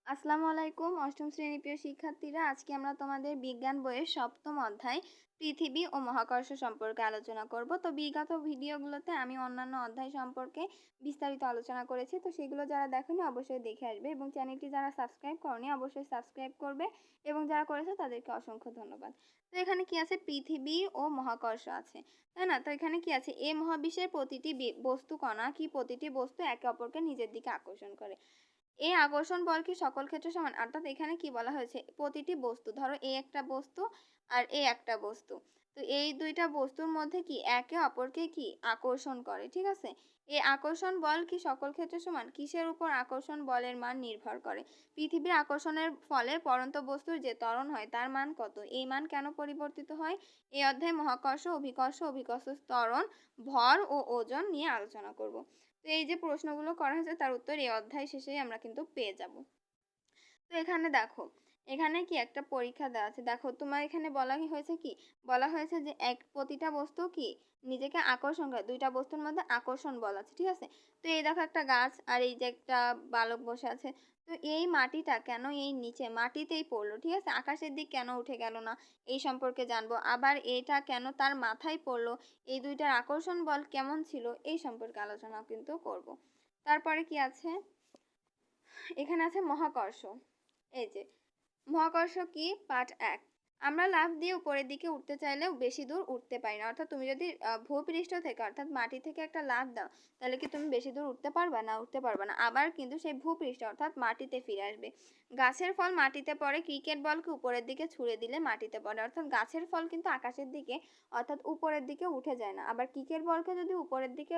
আসসালামু আলাইকুম অষ্টম শ্রেণীর প্রিয় শিক্ষার্থীরা, আজকে আমরা তোমাদের বিজ্ঞান বইয়ের সপ্তম অধ্যায় পৃথিবী ও মহাকর্ষ সম্পর্কে আলোচনা করব। তো বিগত ভিডিওগুলোতে আমি অন্যান্য অধ্যায় সম্পর্কে বিস্তারিত আলোচনা করেছি, তো সেগুলো যারা দেখেনি অবশ্যই দেখে আসবে এবং চ্যানেলটি যারা সাবস্ক্রাইব করনি অবশ্যই সাবস্ক্রাইব করবে এবং যারা করেছে তাদেরকে অসংখ্য ধন্যবাদ। তো এখানে কি আছে? পৃথিবী ও মহাকর্ষ আছে, তাই না? তো এখানে কি আছে? এই মহাবিশ্বের প্রতিটি বস্তু কণা কি প্রতিটি বস্তু একে অপরকে নিজের দিকে আকর্ষণ করে। এই আকর্ষণ বল কি সকল ক্ষেত্রে সমান? অর্থাৎ এখানে কি বলা হয়েছে, প্রতিটি বস্তু, ধরো এই একটা বস্তু আর এই একটা বস্তু, তো এই দুইটা বস্তুর মধ্যে কি একে অপরকে কি আকর্ষণ করে, ঠিক আছে? এই আকর্ষণ বল কি সকল ক্ষেত্রে সমান? কিসের উপর আকর্ষণ বলের মান নির্ভর করে? পৃথিবীর আকর্ষণের ফলে পড়ন্ত বস্তুর যে ত্বরণ হয় তার মান কত? এই মান কেন পরিবর্তিত হয়? এই অধ্যায়ে মহাকর্ষ, অভিকর্ষ, অভিকর্ষ ত্বরণ, ভর ও ওজন নিয়ে আলোচনা করব। তো এই যে প্রশ্নগুলো করা হয়েছে তার উত্তর এই অধ্যায় শেষেই আমরা কিন্তু পেয়ে যাব। তো এখানে দেখো, এখানে কি একটা পরীক্ষা দেওয়া আছে। দেখো তোমার এখানে বলা হয়েছে কি, বলা হয়েছে যে প্রতিটা বস্তু কি নিজেকে আকর্ষণ করে, দুইটা বস্তুর মধ্যে আকর্ষণ বল আছে, ঠিক আছে? তো এই দেখো একটা গাছ আর এই যে একটা বালক বসে আছে। তো এই মাটিটা কেন এই নিচে মাটিতেই পড়লো, ঠিক আছে? আকাশের দিক কেন উঠে গেল না, এই সম্পর্কে জানবো। আবার এটা কেন তার মাথায় পড়লো, এই দুইটার আকর্ষণ বল কেমন ছিল, এই সম্পর্কে আলোচনা কিন্তু করব। তারপরে কি আছে? এখানে আছে মহাকর্ষ। এই যে মহাকর্ষ কি, পার্ট 1। আমরা লাফ দিয়ে উপরের দিকে উঠতে চাইলেও বেশি দূর উঠতে পারি না। অর্থাৎ তুমি যদি ভূপৃষ্ঠ থেকে অর্থাৎ মাটি থেকে একটা লাফ দাও, তাহলে কি তুমি বেশি দূর উঠতে পারবে না? উঠতে পারবে না। আবার কিন্তু সেই ভূপৃষ্ঠ অর্থাৎ মাটিতে ফিরে আসবে। গাছের ফল মাটিতে পড়ে, ক্রিকেট বলকে উপরের দিকে ছুঁড়ে দিলে মাটিতে পড়ে। অর্থাৎ গাছের ফল কিন্তু আকাশের দিকে অর্থাৎ উপরের দিকে উঠে যায় না। আবার ক্রিকেট বলকে যদি উপরের দিকে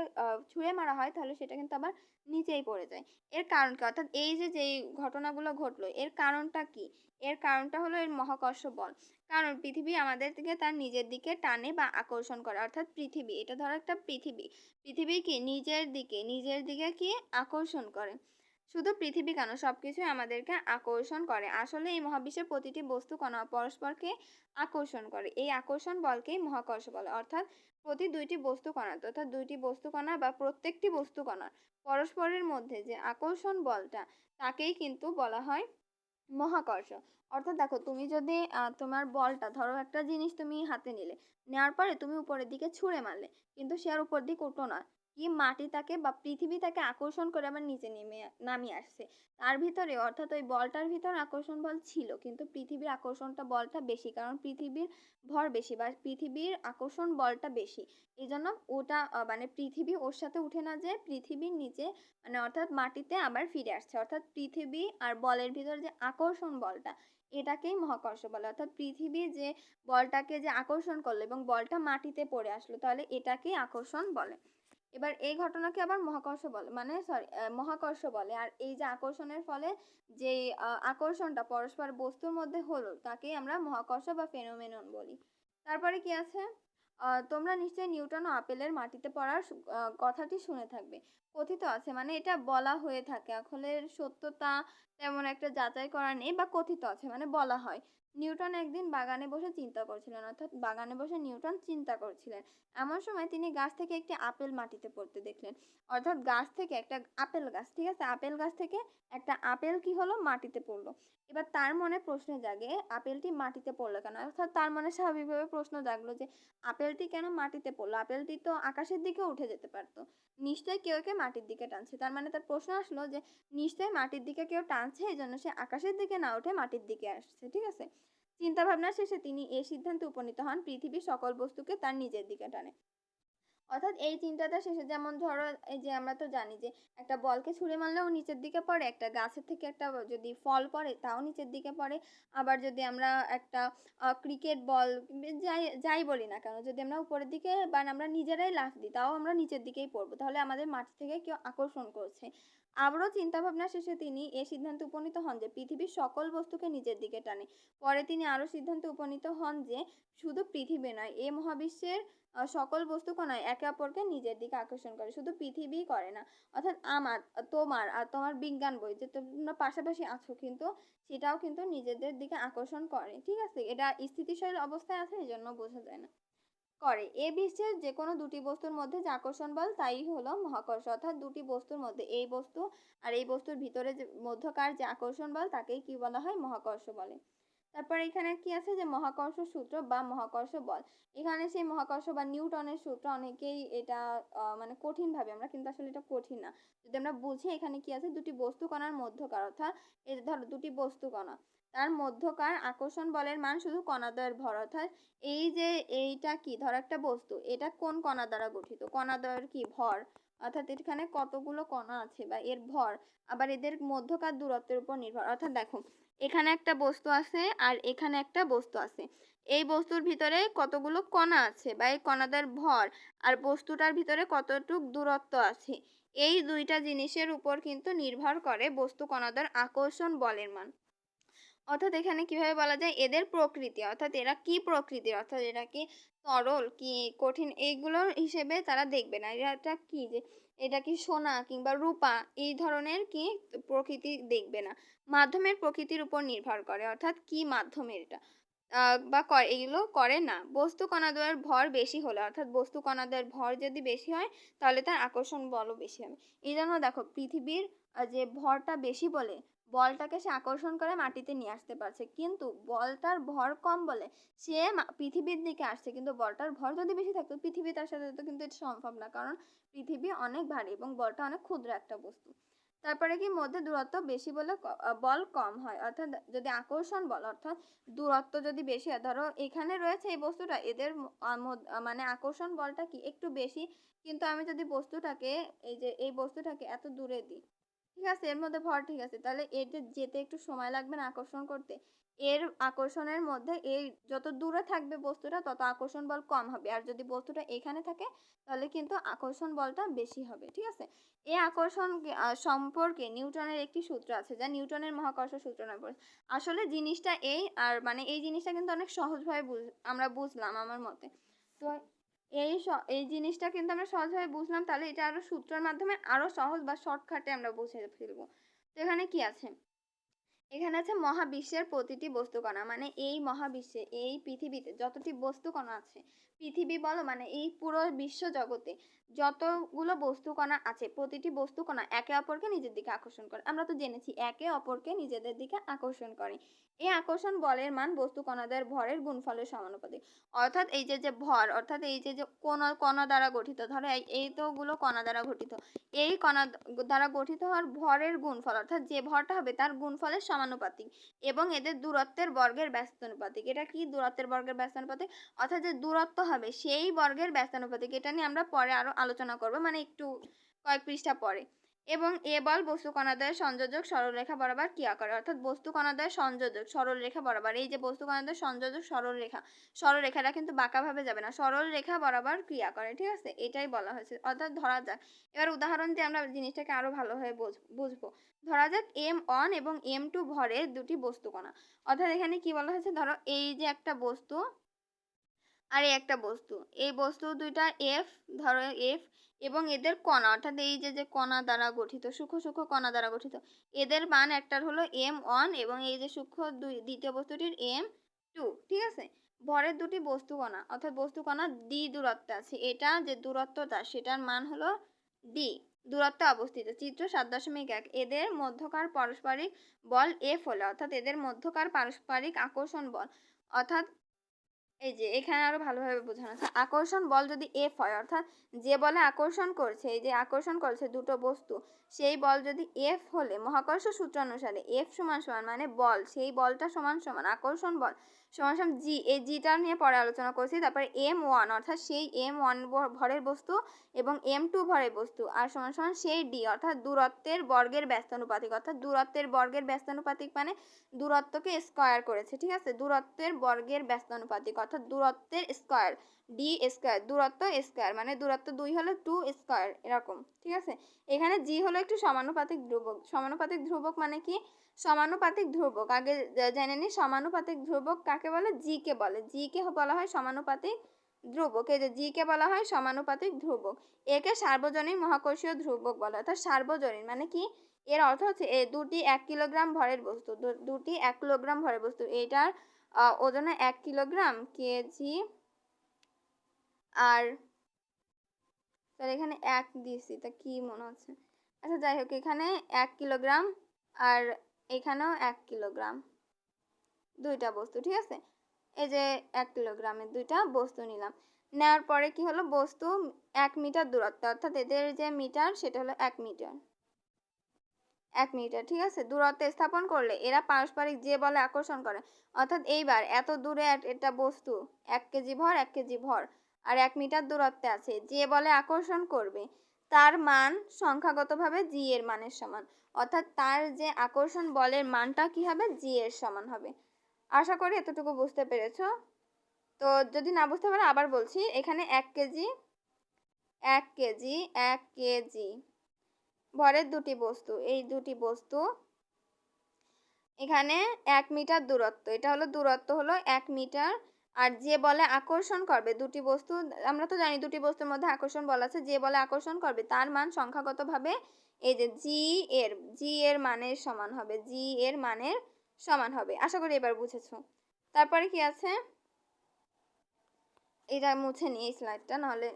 ছুঁড়ে মারা হয় তাহলে সেটা কিন্তু আবার নিচেই পড়ে যায়। এর কারণ কি? অর্থাৎ এই যে যেই ঘটনাগুলো ঘটলো এর কারণটা কি? এর কারণটা হলো এর মহাকর্ষ বল। কারণ পৃথিবী আমাদের দিকে তার নিজের দিকে টানে বা আকর্ষণ করে। অর্থাৎ পৃথিবী, এটা ধরো একটা পৃথিবী, পৃথিবী কি নিজের দিকে কি আকর্ষণ করে। শুধু পৃথিবী কেন, সবকিছুই আমাদেরকে আকর্ষণ করে। আসলে এই মহাবিশ্বের প্রতিটি বস্তু কণা পরস্পরকে আকর্ষণ করে, এই আকর্ষণ বলকেই মহাকর্ষ বলে। অর্থাৎ প্রতি দুইটি বস্তু কণা, অর্থাৎ দুইটি বস্তু কণা বা প্রত্যেকটি বস্তু কণা পরস্পরের মধ্যে যে আকর্ষণ বলটা, তাকেই কিন্তু বলা হয় মহাকর্ষ। অর্থাৎ দেখো, তুমি যদি তোমার বলটা, ধরো একটা জিনিস তুমি হাতে নিলে, নেওয়ার পরে তুমি উপরের দিকে ছুঁড়ে মারলে, কিন্তু সে আর উপর দিকে উঠো না, কি মাটি তাকে বা পৃথিবী তাকে আকর্ষণ করে আবার নিচে নামিয়ে আসছে। তার ভিতরে অর্থাৎ ওই বলটার ভিতর আকর্ষণ বল ছিল, কিন্তু পৃথিবীর আকর্ষণটা বলটা বেশি, কারণ পৃথিবীর ভর বেশি বা পৃথিবীর আকর্ষণ বলটা বেশি। এই জন্য ওটা মানে পৃথিবী ওর সাথে উঠে না, যে পৃথিবীর নিচে মানে অর্থাৎ মাটিতে আবার ফিরে আসছে। অর্থাৎ পৃথিবী আর বলের ভিতর যে আকর্ষণ বলটা, এটাকেই মহাকর্ষ বলে। অর্থাৎ পৃথিবী যে বলটাকে যে আকর্ষণ করলো এবং বলটা মাটিতে পড়ে আসলো, তাহলে এটাকেই আকর্ষণ বলে। এবার এই ঘটনাকে আবার মহাকর্ষ বলে, মানে সরি মহাকর্ষ বলে। আর এই যে আকর্ষণের ফলে যে আকর্ষণটা পরস্পর বস্তুর মধ্যে হলো, তাকেই আমরা মহাকর্ষ বা ফেনোমেনন বলি। তারপরে কি আছে? তোমরা নিশ্চয়ই নিউটন ও আপেলের মাটিতে পড়ার কথাটি শুনে থাকবে। কথিত আছে মানে এটা বলা হয়ে থাকে, আসলে সত্যতা তেমন একটা যাচাই করা নেই, বা কথিত আছে মানে বলা হয়। নিউটন একদিন বাগানে বসে চিন্তা করছিলেন, অর্থাৎ বাগানে বসে নিউটন চিন্তা করছিলেন। এমন সময় তিনি গাছ থেকে একটি আপেল মাটিতে পড়তে দেখলেন। অর্থাৎ গাছ থেকে একটা আপেল গাছ, ঠিক আছে, আপেল গাছ থেকে একটা আপেল কি হলো, মাটিতে পড়লো। এবার তার মনে প্রশ্ন জাগে, আপেলটি মাটিতে পড়লো কেন? অর্থাৎ তার মনে স্বাভাবিকভাবে প্রশ্ন জাগলো যে আপেলটি কেন মাটিতে পড়লো, আপেলটি তো আকাশের দিকে উঠে যেতে পারতো। নিশ্চয়ই কেউ কে মাটির দিকে টানছে। তার মানে তার প্রশ্ন আসলো যে নিশ্চয়ই মাটির দিকে কেউ টানছে, এই জন্য সে আকাশের দিকে না উঠে মাটির দিকে আসছে, ঠিক আছে? চিন্তা ভাবনা শেষে তিনি এই সিদ্ধান্তে উপনীত হন, পৃথিবীর সকল বস্তুকে তার নিজের দিকে টানে। অর্থাৎ এই চিন্তাটা শেষে, যেমন ধরো এই যে আমরা তো জানি যে একটা বলকে ছুঁড়ে মারলেও নিচের দিকে পড়ে, একটা গাছের থেকে একটা যদি ফল পড়ে তাও নিচের দিকে পড়ে। আবার যদি আমরা একটা ক্রিকেট বল যাই যাই বলি না কেন, যদি আমরা উপরের দিকে বা আমরা নিজেরাই লাফ দিই তাও আমরা নিচের দিকেই পড়বো, তাহলে আমাদের মাটি থেকে কেউ আকর্ষণ করছে। আবারও চিন্তা ভাবনা শেষে তিনি এই সিদ্ধান্তে উপনীত হন যে পৃথিবীর সকল বস্তুকে নিজের দিকে টানে। পরে তিনি আরো সিদ্ধান্তে উপনীত হন যে শুধু পৃথিবী নয়, এই মহাবিশ্বের সকল বস্তু কণায় একে অপরকে নিজের দিকে আকর্ষণ করে, শুধু পৃথিবীই করে না। অর্থাৎ আমার, তোমার আর তোমার বিজ্ঞান বই যে তোমরা পাশাপাশি আছো, কিন্তু সেটাও কিন্তু নিজেদের দিকে আকর্ষণ করে, ঠিক আছে? এটা স্থিতিশীল অবস্থায় আছে, এই জন্য বোঝা যায় না। করে। এ বিশ্বের যে কোনো দুটি বস্তুর মধ্যে যে আকর্ষণ বল তাই হলো মহাকর্ষ, অর্থাৎ দুটি বস্তুর মধ্যে এই বস্তু আর এই বস্তুর ভিতরে যে মধ্যকার যে আকর্ষণ বল তাকেই কি বলা হয়, মহাকর্ষ বলে। তারপর এখানে কি আছে যে মহাকর্ষ সূত্র বা মহাকর্ষ বল। এখানে সেই মহাকর্ষ বা নিউটনের সূত্র অনেকেই এটা মানে কঠিন ভাবে, আমরা কিন্তু আসলে এটা কঠিন না। যদি আমরা বুঝি এখানে কি আছে, দুটি বস্তু কণার মধ্যকার, অর্থাৎ এই ধরো দুটি বস্তু কণা, তার মধ্যকার আকর্ষণ বলের মান শুধু কণাদ্বয়ের ভর, অর্থাৎ এই যে এইটা কি, ধর একটা বস্তু, এটা কোন কণা দ্বারা গঠিত, কণাদ্বয়ের কি ভর, অর্থাৎ এখানে কতগুলো কণা আছে বা এর ভর, আবার এদের মধ্যকার দূরত্বের উপর নির্ভর। অর্থাৎ দেখো এখানে একটা বস্তু আছে আর এখানে একটা বস্তু আছে, এই বস্তুর ভিতরে কতগুলো কণা আছে বা এই কণাদের ভর আর বস্তুটার ভিতরে কতটুক দূরত্ব আছে, এই দুইটা জিনিসের উপর কিন্তু নির্ভর করে বস্তু কণাদের আকর্ষণ বলের মান। অর্থাৎ এখানে কিভাবে বলা যায়, এদের প্রকৃতি, অর্থাৎ এরা কি প্রকৃতির, অর্থাৎ এরা কি তরল কি কঠিন, এইগুলোর হিসেবে তারা দেখবে না, এটা কি যে এটা কি সোনা কিংবা রূপা এই ধরনের কি প্রকৃতি দেখবে না, মাধ্যমের প্রকৃতির উপর নির্ভর করে, অর্থাৎ কি মাধ্যমের এটা বা করে, এগুলো করে না। বস্তু কণাদ্বয়ের ভর বেশি হলে, অর্থাৎ বস্তু কণাদ্বয়ের ভর যদি বেশি হয় তাহলে তার আকর্ষণ বলও বেশি হবে। এই জন্য দেখো পৃথিবীর যে ভরটা বেশি বলে বলটাকে সে আকর্ষণ করে মাটিতে নিয়ে আসতে পারছে, কিন্তু বলটার ভর কম বলে সে পৃথিবীর দিকে আসছে, কিন্তু বলটার ভর যদি বেশি থাকতো পৃথিবী তার সাথে তো কিন্তু এটা সম্ভব না, কারণ পৃথিবী অনেক ভারী এবং বলটা অনেক ক্ষুদ্র একটা বস্তু। তারপরে কি মধ্যে দূরত্ব বেশি বলে বল কম হয়, অর্থাৎ যদি আকর্ষণ বল অর্থাৎ দূরত্ব যদি বেশি হয়, ধরো এখানে রয়েছে এই বস্তুটা, এদের মানে আকর্ষণ বলটা কি একটু বেশি, কিন্তু আমি যদি বস্তুটাকে এই যে এই বস্তুটাকে এত দূরে দিই, ঠিক আছে, এর মধ্যে ভর ঠিক আছে, তাহলে এটা যেতে একটু সময় লাগবে না আকর্ষণ করতে, এর আকর্ষণের মধ্যে এই যত দূরে থাকবে বস্তুটা তত আকর্ষণ বল কম হবে, আর যদি বস্তুটা এখানে থাকে তাহলে কিন্তু আকর্ষণ বলটা বেশি হবে, ঠিক আছে। এই আকর্ষণ সম্পর্কে নিউটনের একটি সূত্র আছে যা নিউটনের মহাকর্ষ সূত্র নামে পরিচিত। আসলে জিনিসটা এই, আর মানে এই জিনিসটা কিন্তু অনেক সহজভাবে আমরা বুঝলাম আমার মতে। তো এই জিনিসটা কিন্তু আমরা সহজভাবে বুঝলাম, তাহলে এটা আরো সূত্রের মাধ্যমে আরো সহজ বা শর্টকাটে আমরা বুঝে ফেলবো। তো এখানে কি আছে, এখানে আছে মহাবিশ্বের প্রতিটি বস্তুকণা, মানে এই মহাবিশ্বে এই পৃথিবীতে যতটি বস্তুকণা আছে, পৃথিবী বলো মানে এই পুরো বিশ্ব জগতে যতগুলো বস্তুকণা আছে প্রতিটি বস্তুকণা একে অপরকে নিজের দিকে আকর্ষণ করে, আমরা তো জেনেছি একে অপরকে নিজেদের দিকে আকর্ষণ করে। এই আকর্ষণ বলের মান বস্তু কণাদের ভরের গুণফলের সমানুপাতিক, অর্থাৎ এই যে যে ভর, অর্থাৎ এই যে যে কোন কণা দ্বারা গঠিত, ধরো এই তোগুলো কণা দ্বারা গঠিত, এই কণা দ্বারা গঠিত হওয়ার ভরের গুণফল, অর্থাৎ যে ভরটা হবে তার গুণফলের সমানুপাতিক, এবং এদের দূরত্বের বর্গের ব্যস্তানুপাতিক। এটা কি দূরত্বের বর্গের ব্যস্তানুপাতিক, অর্থাৎ যে দূরত্ব হবে সেই বর্গের ব্যস্তানুপাতিক, এটা নিয়ে আমরা পরে আরো আলোচনা করব, মানে একটু কয়েক পৃষ্ঠা পরে। এবং এ বল বস্তু কণাদ্বয়ের সংযোজক সরলরেখা বরাবর ক্রিয়া করে, অর্থাৎ বস্তু কণাদ্বয়ের সংযোজক সরলরেখা বরাবর, এই যে বস্তু কণাদ্বয়ের সংযোজক সরলরেখা, সরলরেখাটা কিন্তু বাঁকাভাবে যাবে না, সরল রেখা বরাবর ক্রিয়া করে, ঠিক আছে, এটাই বলা হয়েছে। অর্থাৎ ধরা যাক, এবার উদাহরণ দিয়ে আমরা জিনিসটাকে আরো ভালোভাবে বুঝবো। ধরা যাক m1 এবং m2 ভরের দুটি বস্তু কণা, অর্থাৎ এখানে কি বলা হয়েছে, ধরো এই যে একটা বস্তু আর এই একটা বস্তু, এই বস্তু দুইটা এফ, ধরো এফ, এবং এদের কণা, অর্থাৎ এই যে যে কণা দ্বারা গঠিত, সূক্ষ্ম সূক্ষ্ম কণা দ্বারা গঠিত, এদের মান একটার হলো m1 এবং এই যে সূক্ষ্ম দ্বিতীয় বস্তুটির m2, ঠিক আছে। ভরের দুটি বস্তু কণা, অর্থাৎ বস্তু কণা d দূরত্বে আছে, এটা যে দূরত্বটা সেটার মান হলো d, দূরত্বে অবস্থিত, চিত্র 7.1। এদের মধ্যকার পারস্পরিক বল F হলে, অর্থাৎ এদের মধ্যকার পারস্পরিক আকর্ষণ বল, অর্থাৎ এই যে এখানে আরো ভালোভাবে বোঝানো আছে, আকর্ষণ বল যদি এফ হয়, অর্থাৎ যে বলে আকর্ষণ করছে, এই যে আকর্ষণ করছে দুটো বস্তু, সেই বল যদি এফ হলে মহাকর্ষ সূত্র অনুসারে এফ সমান সমান মানে বল, সেই বলটা সমান সমান আকর্ষণ বল সমান সমান জি, এই জিটা নিয়ে পরে আলোচনা করছি। তারপরে m1 অর্থাৎ সেই m1 ভরের বস্তু এবং m2 ভরের বস্তু আর সমান সমান সেই d অর্থাৎ দূরত্বের বর্গের ব্যস্তানুপাতিক, অর্থাৎ দূরত্বের বর্গের ব্যস্তানুপাতিক মানে দূরত্বকে স্কয়ার করেছে, ঠিক আছে, দূরত্বের বর্গের ব্যস্তানুপাতিক অর্থাৎ দূরত্বের স্কয়ার, ডি স্কয়ার, দূরত্ব স্কয়ার মানে দূরত্ব 2 হলো 2 স্কয়ার, এরকম, ঠিক আছে। এখানে জি হলো একটু সমানুপাতিক ধ্রুবক, সমানুপাতিক ধ্রুবক মানে কি, সমানুপাতিক ধ্রুবক আগে জেনে নি, সমানুপাতিক ধ্রুবক কাকে বলে, জি কে বলে, জি কে বলা হয় সমানুপাতিক ধ্রুবক, এই যে জি কে বলা হয় সমানুপাতিক ধ্রুবক, একে সার্বজনীন মহাকর্ষীয় ধ্রুবক বলে, অর্থাৎ সার্বজনীন মানে কি, এর অর্থ হচ্ছে এই দুটি 1 কিলোগ্রাম ভরের বস্তু, দুটি 1 কিলোগ্রাম ভরের বস্তু, এটার ওজনে 1 কিলোগ্রাম, কেজি আর তাহলে এখানে 1 দিয়েছি, তা কি মনে হচ্ছে? আচ্ছা যাই হোক, এখানে 1 কিলোগ্রাম আর এখানেও 1 কিলোগ্রাম, দুইটা বস্তু, ঠিক আছে। এই যে 1 কিলোগ্রামের দুইটা বস্তু নিলাম। নেওয়ার পরে কি হলো, বস্তু 1 মিটার দূরত্ব, অর্থাৎ এদের যে মিটার সেটা হলো 1 মিটার। 1 মিটার, ঠিক আছে। দূরত্ব স্থাপন করলে এরা পারস্পরিক যে বলে আকর্ষণ করে, অর্থাৎ এইবার এত দূরে একটা বস্তু 1 কেজি ভর 1 কেজি ভর আর 1 মিটার দূরত্বে আছে, যে বলে আকর্ষণ করবে তার মান সংখ্যাগতভাবে জি এর মানের সমান, অর্থাৎ তার যে আকর্ষণ বলের মানটা কি হবে, জি এর সমান হবে। আশা করি এতটুকু বুঝতে পেরেছো। তো যদি না বুঝতে পারো আবার বলছি, এখানে 1 কেজি 1 কেজি 1 কেজি ভরের দুটি বস্তু, এই দুটি বস্তু এখানে 1 মিটার দূরত্ব, এটা হলো দূরত্ব হলো 1 মিটার। আর যে বলে আকর্ষণ করবে দুটি বস্তু, আমরা তো জানি দুটি বস্তুর মধ্যে আকর্ষণ বল আছে, যে বলে আকর্ষণ করবে তার মান সংখ্যাগতভাবে এই যে জি এর মানের সমান হবে, জি এর মানের সমান হবে। আশা করি এবার বুঝেছো। তারপরে কি আছে, এটা মুছে নিই এই স্লাইডটা, নাহলে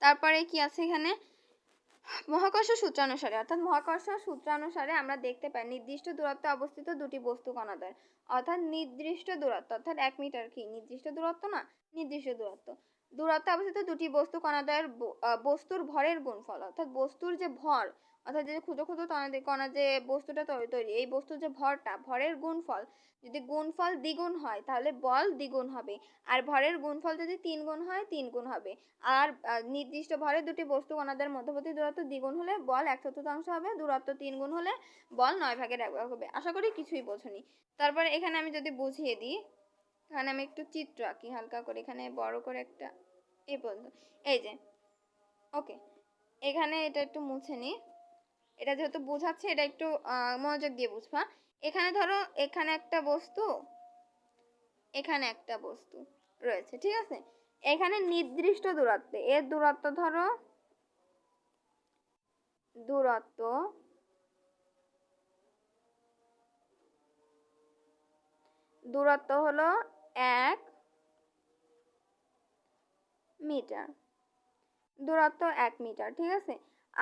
তারপরে কি আছে এখানে, মহাকর্ষ সূত্রানুসারে, অর্থাৎ মহাকর্ষ সূত্রানুসারে আমরা দেখতে পাই নির্দিষ্ট দূরত্বে অবস্থিত দুটি বস্তু কণাদ্বয়, অর্থাৎ নির্দিষ্ট দূরত্ব, অর্থাৎ 1 মিটার কি নির্দিষ্ট দূরত্ব না, নির্দিষ্ট দূরত্বে অবস্থিত দুটি বস্তু কণাদ্বয়ের বস্তুর ভরের গুণফল, অর্থাৎ বস্তুর যে ভর, অর্থাৎ যে ক্ষুদ্র ক্ষুদ্র কণা যে বস্তুটা তৈরি, এই বস্তুর যে ভরের গুণফল, যদি গুণফল দ্বিগুণ হয় তাহলে বল দ্বিগুণ হবে, আর ভরের গুণফল যদি 3 গুণ হয় 3 গুণ হবে। আর নির্দিষ্ট ভরের দুটি বস্তু কণাদের মধ্যবর্তী দূরত্ব দ্বিগুণ হলে বল 1/4 হবে, দূরত্ব 3 গুণ হলে বল 9/1 হবে। আশা করি কিছুই বোঝনি। তারপরে এখানে আমি যদি বুঝিয়ে দিই, এখানে আমি একটু চিত্র আঁকি হালকা করে, এখানে বড় করে একটা এই পর্যন্ত, এই যে ওকে, এখানে এটা একটু মুছে নিই, এটা যেহেতু বোঝাচ্ছে এটা একটু মনোযোগ দিয়ে বুঝবা। এখানে ধরো এখানে একটা বস্তু, এখানে একটা বস্তু রয়েছে, ঠিক আছে। এখানে নির্দিষ্ট দূরত্বে, এর দূরত্ব ধরো দূরত্ব হলো 1 মিটার, দূরত্ব 1 মিটার, ঠিক আছে।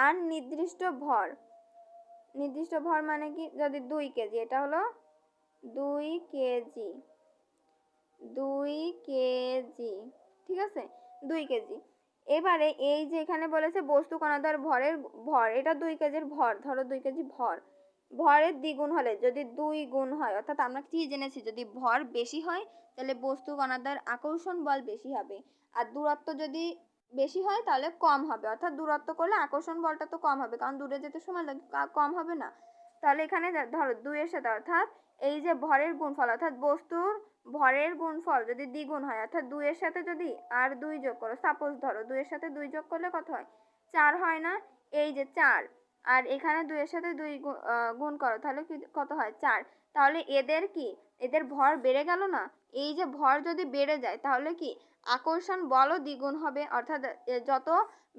আর নির্দিষ্ট ভর মানে কি, যদি 2 কেজি, এটা হলো 2 কেজি 2 কেজি, ঠিক আছে, 2 কেজি। এবারে এই যে এখানে বলেছে বস্তু কণাদ্বয়ের ভর, এটা 2 কেজির ভর, ধরো 2 কেজি ভরের দ্বিগুণ হলে, যদি 2 গুণ হয়, অর্থাৎ আমরা কি জেনেছি, যদি ভর বেশি হয় তাহলে বস্তু কণাদ্বয়ের আকর্ষণ বল বেশি হবে, আর দূরত্ব যদি বেশি হয় তাহলে কম হবে, অর্থাৎ দূরত্ব করলে আকর্ষণ বলটা তো কম হবে, কারণ দূরে যেতে সময় লাগে, কম হবে না। তাহলে এখানে ধরো 2 এর সাথে, অর্থাৎ এই যে ভরের গুণফল, অর্থাৎ বস্তুর ভরের গুণফল যদি দ্বিগুণ হয়, অর্থাৎ 2 এর সাথে যদি আর 2 যোগ করো, সাপোজ ধরো 2 এর সাথে 2 যোগ করলে কত হয়, 4 হয় না, এই যে 4, আর এখানে 2 এর সাথে 2 গুণ করো, তাহলে কি কত হয়, 4। তাহলে এদের ভর বেড়ে গেল না, এই যে ভর যদি বেড়ে যায় তাহলে কি আকর্ষণ বলও দ্বিগুণ হবে, অর্থাৎ যত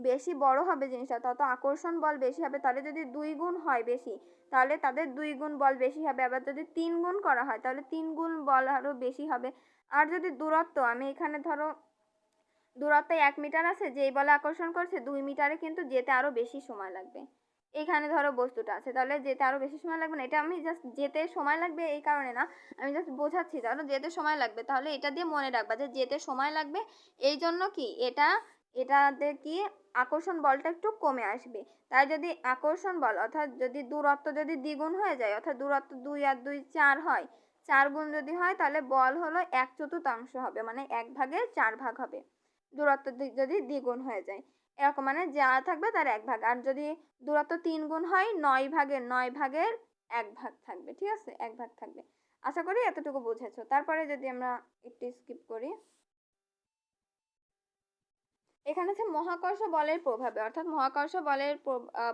বেশি বড় হবে জিনিসটা তত আকর্ষণ বল বেশি হবে। তাহলে যদি 2 গুণ হয় বেশি, তাহলে তাদের 2 গুণ বল বেশি হবে, আবার যদি 3 গুণ করা হয় তাহলে 3 গুণ বল আরো বেশি হবে। আর যদি দূরত্ব, আমি এখানে ধরো দূরত্ব 1 মিটার আছে, যেই বলে আকর্ষণ করছে 2 মিটারে কিন্তু যেতে আরো বেশি সময় লাগবে। এখানে ধরো বস্তুটা আছে, তাহলে যেতে আরো বেশি সময় লাগবে না, এটা আমি জাস্ট যেতে সময় লাগবে এই কারণে না, আমি জাস্ট বোঝাচ্ছি, তাহলে যেতে সময় লাগবে, তাহলে এটা দিয়ে মনে রাখবা যে যেতে সময় লাগবে, এই জন্য কি এটাতে কি আকর্ষণ বলটা একটু কমে আসবে। তাই যদি আকর্ষণ বল, অর্থাৎ যদি দূরত্ব যদি দ্বিগুণ হয়ে যায়, অর্থাৎ দূরত্ব 2 আর 2 4 হয়, 4 গুণ যদি হয় তাহলে বল হলো 1/4 হবে, মানে 1/4 হবে, দূরত্ব যদি দ্বিগুণ হয়ে যায়, এরকম, মানে যা থাকবে তার 1/2, আর যদি দূরত্ব 3 গুণ হয় 9/9 1 ভাগ থাকবে, ঠিক আছে, 1 ভাগ থাকবে। আশা করি এতটুকু বুঝেছো। তারপরে যদি আমরা একটু স্কিপ করি, এখানে আছে মহাকর্ষ বলের প্রভাবে, অর্থাৎ মহাকর্ষ বলের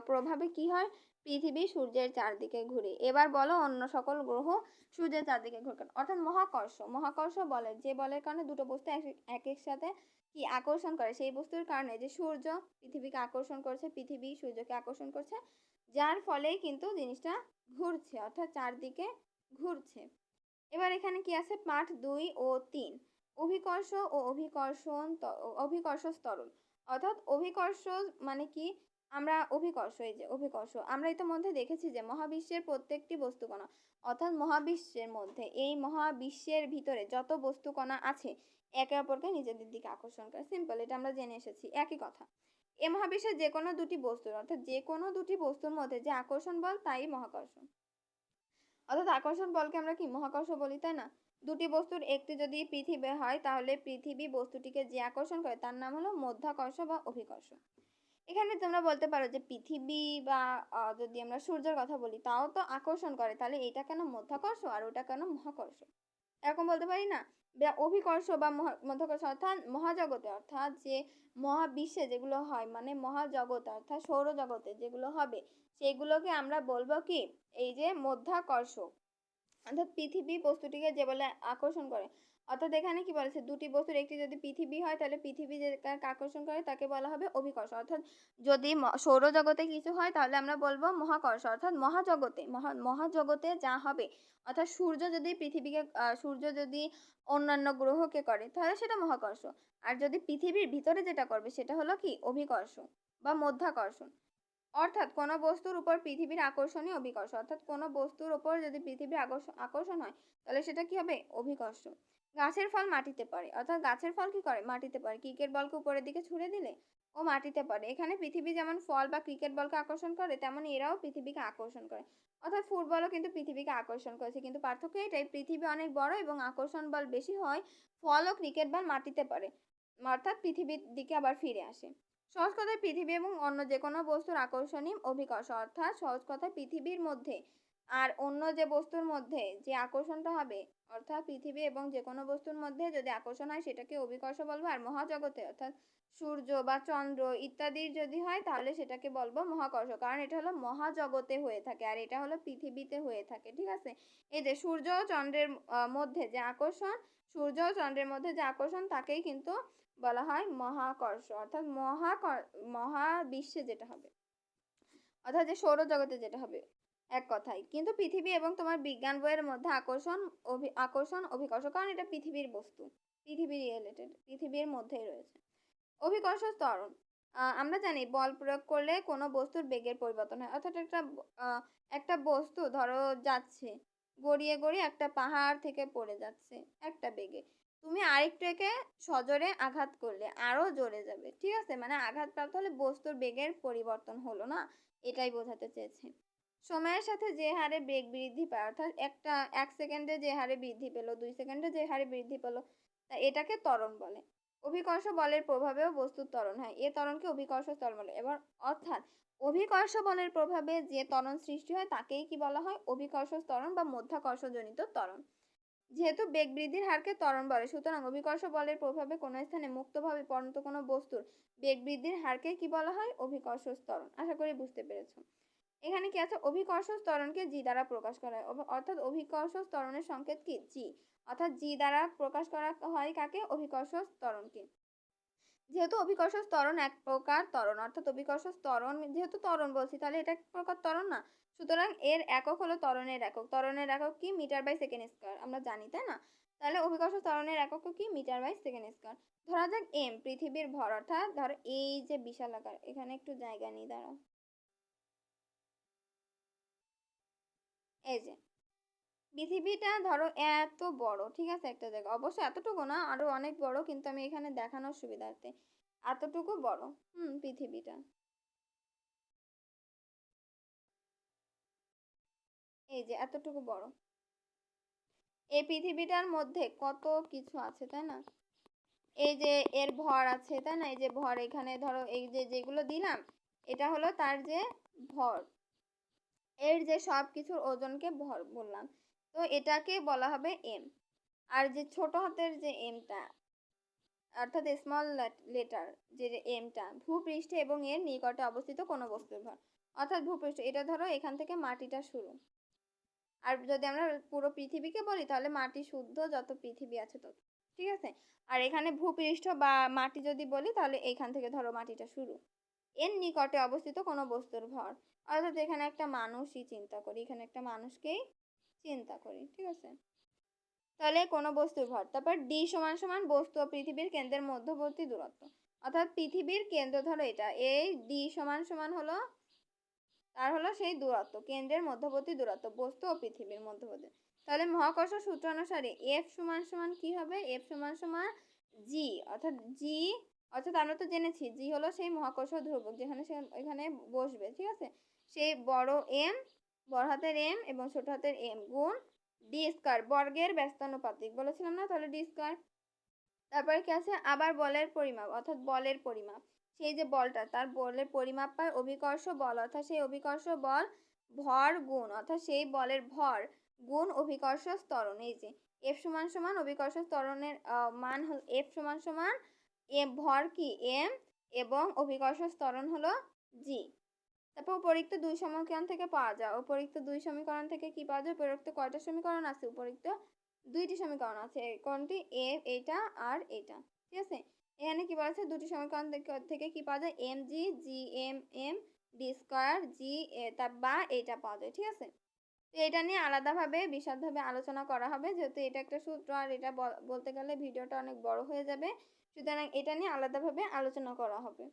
প্রভাবে কি হয়, পৃথিবী সূর্যের চারদিকে ঘুরে। এবার বলো অন্য সকল গ্রহ সূর্যের চারদিকে ঘুরে কেন। অর্থাৎ মহাকর্ষ বলের, যে বলের কারণে দুটো বস্তু একের সাথে কি আকর্ষণ করে, সেই বস্তুর কারণে যে সূর্য পৃথিবীকে আকর্ষণ করছে, পৃথিবী সূর্যকে আকর্ষণ করছে, যার ফলেই কিন্তু জিনিসটা ঘুরছে, অর্থাৎ চারদিকে ঘুরছে। এবার এখানে কি আছে, পাঠ 2 ও 3, অভিকর্ষ ও অভিকর্ষ ত্বরণ। অর্থাৎ অভিকর্ষ মানে কি, আমরা অভিকর্ষ, এই যে অভিকর্ষ, আমরা ইতিমধ্যে দেখেছি যে মহাবিশ্বের প্রত্যেকটি বস্তুকণা, অর্থাৎ মহাবিশ্বের মধ্যে, এই মহাবিশ্বের ভিতরে যত বস্তুকণা আছে একে অপরকে নিজেদের দিকে আকর্ষণ করে। সিম্পল, এটা আমরা জেনে এসেছি, একই কথা। এ মহাবিশ্বের যে কোনো দুটি বস্তুর, অর্থাৎ যে কোনো দুটি বস্তুর মধ্যে যে আকর্ষণ বল তাই মহাকর্ষ। অর্থাৎ আকর্ষণ বলকে আমরা কি মহাকর্ষ বলি, তাই না? দুটি বস্তুর একটি যদি পৃথিবী হয় তাহলে পৃথিবী বস্তুটিকে যে আকর্ষণ করে তার নাম হলো মধ্যাকর্ষ বা অভিকর্ষ। এখানে তোমরা বলতে পারো যে পৃথিবী বা যদি আমরা সূর্যের কথা বলি তাও তো আকর্ষণ করে, তাহলে এটা কেন মধ্যাকর্ষ আর ওটা কেন মহাকর্ষ, এরকম বলতে পারি না? অভিকর্ষ বা মধ্যাকর্ষ অর্থাৎ মহাজগতে, অর্থাৎ যে মহাবিশ্বে যেগুলো হয়, মানে মহাজগতে অর্থাৎ সৌরজগতে যেগুলো হবে সেগুলোকে আমরা বলবো কি, এই যে মধ্যাকর্ষ। অর্থাৎ পৃথিবী বস্তুটিকে যে বলে আকর্ষণ করে, অর্থাৎ এখানে কি বলেছে, দুটি বস্তুর একটি যদি পৃথিবী হয় তাহলে পৃথিবী যে আকর্ষণ করে তাকে বলা হবে অভিকর্ষ। অর্থাৎ যদি সৌরজগতে কিছু হয় তাহলে আমরা বলবো মহাকর্ষ, অর্থাৎ মহাজগতে, মহাজগতে যা হবে, অর্থাৎ সূর্য যদি পৃথিবীকে সূর্য যদি অন্যান্য গ্রহকে করে তাহলে সেটা মহাকর্ষ, আর যদি পৃথিবীর ভিতরে যেটা করবে সেটা হলো কি অভিকর্ষ বা মধ্যাকর্ষণ। অর্থাৎ কোনো বস্তুর উপর পৃথিবীর আকর্ষণই অভিকর্ষ, অর্থাৎ কোনো বস্তুর উপর যদি পৃথিবীর আকর্ষণ হয় তাহলে সেটা কি হবে অভিকর্ষ। গাছের ফল মাটিতে পড়ে, অর্থাৎ গাছের ফল কি করে মাটিতে পড়ে, ক্রিকেট বলকে উপরের দিকে ছুড়ে দিলে ও মাটিতে পড়ে। এখানে পৃথিবী যেমন ফল বা ক্রিকেট বলকে আকর্ষণ করে তেমন এরাও পৃথিবীকে আকর্ষণ করে। অর্থাৎ ফুটবলও কিন্তু পৃথিবীকে আকর্ষণ করেছে, কিন্তু পার্থক্য এটাই, পৃথিবী অনেক বড় এবং আকর্ষণ বল বেশি হয়, ফল ও ক্রিকেট বল মাটিতে পড়ে, অর্থাৎ পৃথিবীর দিকে আবার ফিরে আসে। সহজ কথায় পৃথিবী এবং অন্য যে কোনো বস্তুর আকর্ষণই অভিকর্ষ, অর্থাৎ সহজ কথায় পৃথিবীর মধ্যে আর অন্য যে বস্তুর মধ্যে যে আকর্ষণটা হবে, অর্থাৎ পৃথিবী এবং যে কোনো বস্তুর মধ্যে যদি আকর্ষণ হয় সেটাকে অভিকর্ষ বলবো, আর মহাজগতে অর্থাৎ সূর্য বা চন্দ্র ইত্যাদির যদি হয় তাহলে সেটাকে বলবো মহাকর্ষ, কারণ এটা হলো মহাজগতে হয়ে থাকে আর এটা হলো পৃথিবীতে হয়ে থাকে। ঠিক আছে, এই যে সূর্য ও চন্দ্রের মধ্যে যে আকর্ষণ, সূর্য ও চন্দ্রের মধ্যে যে আকর্ষণ তাকেই কিন্তু বলা হয় মহাকর্ষ, অর্থাৎ মহাবিশ্বে যেটা হবে, অর্থাৎ যে সৌরজগতে যেটা হবে, এক কথায়। কিন্তু পৃথিবী এবং তোমার বিজ্ঞান বইয়ের মধ্যে আকর্ষণ অভিকর্ষ, কারণ এটা পৃথিবীর বস্তু, পৃথিবী রিলেটেড, পৃথিবীর মধ্যেই রয়েছে। অভিকর্ষ ত্বরণ, আমরা জানি বল প্রয়োগ করলে কোনো বস্তুর বেগের পরিবর্তন হয়, অর্থাৎ একটা বস্তু ধরো যাচ্ছে গড়িয়ে গড়িয়ে একটা পাহাড় থেকে পড়ে যাচ্ছে একটা বেগে, তুমি আরেকটাকে সজোরে আঘাত করলে আরো জোরে যাবে। ঠিক আছে, মানে আঘাতপ্রাপ্ত হলে বস্তুর বেগের পরিবর্তন হলো না, এটাই বোঝাতে চেয়েছে। সময়ের সাথে যে হারে বেগ বৃদ্ধি পায়, অর্থাৎ এক সেকেন্ডে যে হারে বৃদ্ধি পেলো, 2 সেকেন্ডে যে হারে বৃদ্ধি পেলো, তা এটাকে ত্বরণ বলে। অভিকর্ষ বলের প্রভাবেও বস্তুর ত্বরণ হয়, এ ত্বরণকে অভিকর্ষ ত্বরণ বলে। এবার অর্থাৎ অভিকর্ষ বলের প্রভাবে যে ত্বরণ সৃষ্টি হয় তাকেই কি বলা হয় অভিকর্ষ ত্বরণ বা মধ্যাকর্ষজনিত ত্বরণ। যেহেতু বেগ বৃদ্ধির হারকে ত্বরণ বলে, সুতরাং অভিকর্ষ বলের প্রভাবে কোনো স্থানে মুক্তভাবে পড়ন্ত কোনো বস্তুর বেগ বৃদ্ধির হারকে কি বলা হয় অভিকর্ষ ত্বরণ। আশা করি বুঝতে পেরেছো। এখানে কি আছে, অভিকর্ষ ত্বরণকে জি দ্বারা প্রকাশ করা হয়, অর্থাৎ অভিকর্ষ ত্বরণের সংকেত কি জি, অর্থাৎ জি দ্বারা প্রকাশ করা হয় কাকে অভিকর্ষ ত্বরণকে। যেহেতু অভিকর্ষ ত্বরণ এক প্রকার ত্বরণ, অর্থাৎ অভিকর্ষ ত্বরণ যেহেতু ত্বরণ বলছি তাহলে এটা এক প্রকার ত্বরণ না, সুতরাং এর একক হলো ত্বরণের একক। ত্বরণের একক কি মিটার বাই সেকেন্ড স্কয়ার, আমরা জানি তাই না? তাহলে অভিকর্ষ ত্বরণের একক কি মিটার বাই সেকেন্ড স্কয়ার। ধরা যাক এম পৃথিবীর ভর, অর্থাৎ ধরো এই যে বিশাল আকার, এখানে একটু জায়গা নিই, দাঁড়াও, এই যে পৃথিবীটা ধরো এত বড়, ঠিক আছে, একটা জায়গা, অবশ্য এতটুকু না আরো অনেক বড়, কিন্তু আমি এখানে দেখানোর সুবিধার্থে এতটুকু বড়, পৃথিবীটা এই যে এতটুকু বড়। এই পৃথিবীটার মধ্যে কত কিছু আছে তাই না, এই যে এর ভর আছে তাই না, এই যে ভর, এখানে ধরো এই যে যেগুলো দিলাম এটা হলো তার যে ভর, এর যে সব কিছুর ওজনকে ভর বললাম, তো এটাকে বলা হবে এম। আর যে ছোট হাতের যে এমটা, অর্থাৎ স্মল লেটার যে এমটা ভূপৃষ্ঠে এবং এর নিকটে অবস্থিত কোনো বস্তুর ভর, অর্থাৎ ভূপৃষ্ঠ, এটা ধরো এখান থেকে মাটিটা শুরু, আর যদি আমরা পুরো পৃথিবীকে বলি তাহলে মাটি শুদ্ধ যত পৃথিবী আছে তত, ঠিক আছে। আর এখানে ভূপৃষ্ঠ বা মাটি যদি বলি তাহলে এইখান থেকে ধরো মাটিটা শুরু, এর নিকটে অবস্থিত কোনো বস্তুর ভর, অর্থাৎ এখানে একটা মানুষই চিন্তা করি, এখানে একটা মানুষকেই চিন্তা করি, ঠিক আছে। তাহলে কোনো বস্তুর ভর। তারপর ডি সমান সমান বস্তু ও পৃথিবীর কেন্দ্রের মধ্যবর্তী দূরত্ব, অর্থাৎ পৃথিবীর কেন্দ্র ধরো এটা, এই ডি সমান সমান হলো তার হলো সেই দূরত্ব, কেন্দ্রের মধ্যবর্তী দূরত্ব বস্তু ও পৃথিবীর মধ্যবর্তী। তাহলে মহাকর্ষ সূত্র অনুসারে এফ সমান সমান কি হবে, এফ সমান সমান জি, অর্থাৎ জি, অর্থাৎ আমরা তো জেনেছি জি হলো সেই মহাকর্ষ ধ্রুবক যেখানে সে এখানে বসবে, ঠিক আছে, সেই বড় এম, বড় হাতের এম এবং ছোট হাতের এম গুণ ডি স্কয়ার, বর্গের ব্যস্তানুপাতিক বলেছিলাম না, তাহলে ডি স্কয়ার। তারপরে কি আছে, আবার বলের পরিমাপ, অর্থাৎ বলের পরিমাপ, সেই যে বলটা তার বলের পরিমাপ পায় অভিকর্ষ বল, অর্থাৎ সেই অভিকর্ষ বল ভর গুণ, অর্থাৎ সেই বলের ভর গুণ অভিকর্ষ ত্বরণ। এই যে এফ সমান সমান অভিকর্ষ ত্বরণের মান হল এফ সমান সমান এম, ভর কি এম এবং অভিকর্ষ ত্বরণ হলো জি। তারপর উপরিক্ত দুই সমীকরণ থেকে পাওয়া যায়, উপরিক্ত দুই সমীকরণ থেকে কি পাওয়া যায়, উপরিক্ত কয়টা সমীকরণ আছে, উপরিক্ত দুইটি সমীকরণ আছে, কোনটি এ, এটা আর এটা, ঠিক আছে। এখানে কি বলা আছে, দুটি সমীকরণ থেকে কি পাওয়া যায়, M G, G M M D square G তার বা এটা পাওয়া যায়, ঠিক আছে। তো এটা নিয়ে আলাদাভাবে বিশদভাবে আলোচনা করা হবে, যেহেতু এটা একটা সূত্র আর এটা বলতে গেলে ভিডিওটা অনেক বড় হয়ে যাবে, সুতরাং এটা নিয়ে আলাদাভাবে আলোচনা করা হবে।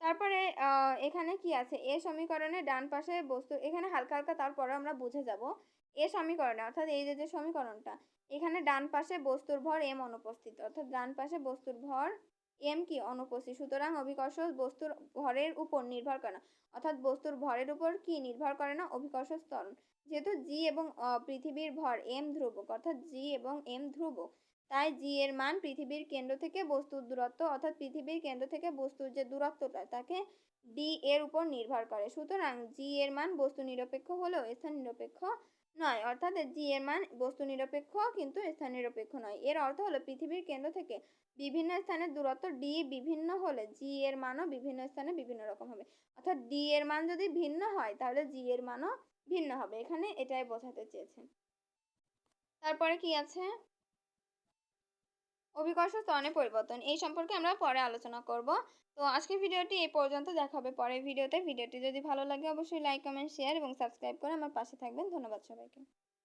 তারপরে এখানে কি আছে, এ সমীকরণে ডান পাশে বস্তু, এখানে হালকা হালকা তারপরে আমরা বুঝে যাব। এ সমীকরণে অর্থাৎ এই যে সমীকরণটা, এখানে ডান পাশে বস্তুর ভর এম অনুপস্থিত, অর্থাৎ ডান পাশে বস্তুর ভর এম কি অনুপস্থিত, সুতরাং অভিকর্ষ বস্তুর ভরের উপর নির্ভর করে না, অর্থাৎ বস্তুর ভরের উপর কি নির্ভর করে না, অভিকর্ষ ত্বরণ। যেহেতু জি এবং পৃথিবীর ভর এম ধ্রুবক, অর্থাৎ জি এবং এম ধ্রুবক, তাই জি এর মান পৃথিবীর কেন্দ্র থেকে বস্তুর দূরত্ব, অর্থাৎ পৃথিবীর কেন্দ্র থেকে বস্তুর যে দূরত্বটা তাকে ডি এর উপর নির্ভর করে, সুতরাং জি এর মান বস্তু নিরপেক্ষ হলেও স্থান নিরপেক্ষ নয়, অর্থাৎ জি এর মান বস্তু নিরপেক্ষ কিন্তু স্থান নিরপেক্ষ নয়। এর অর্থ হলো পৃথিবীর কেন্দ্র থেকে বিভিন্ন স্থানের দূরত্ব ডি বিভিন্ন হলে জি এর মানও বিভিন্ন স্থানে বিভিন্ন রকম হবে, অর্থাৎ ডি এর মান যদি ভিন্ন হয় তাহলে জি এর মানও ভিন্ন হবে, এখানে এটাই বোঝাতে চেয়েছে। তারপরে কি আছে, অভিকর্ষ ত্বরণের পরিবর্তন, এই সম্পর্কে আমরা পরে আলোচনা করব। তো আজকের ভিডিওটি এই পর্যন্ত, দেখা হবে পরের ভিডিওতে। ভিডিওটি যদি ভালো লাগে অবশ্যই লাইক কমেন্ট শেয়ার এবং সাবস্ক্রাইব করে আমার পাশে থাকবেন। ধন্যবাদ সবাইকে।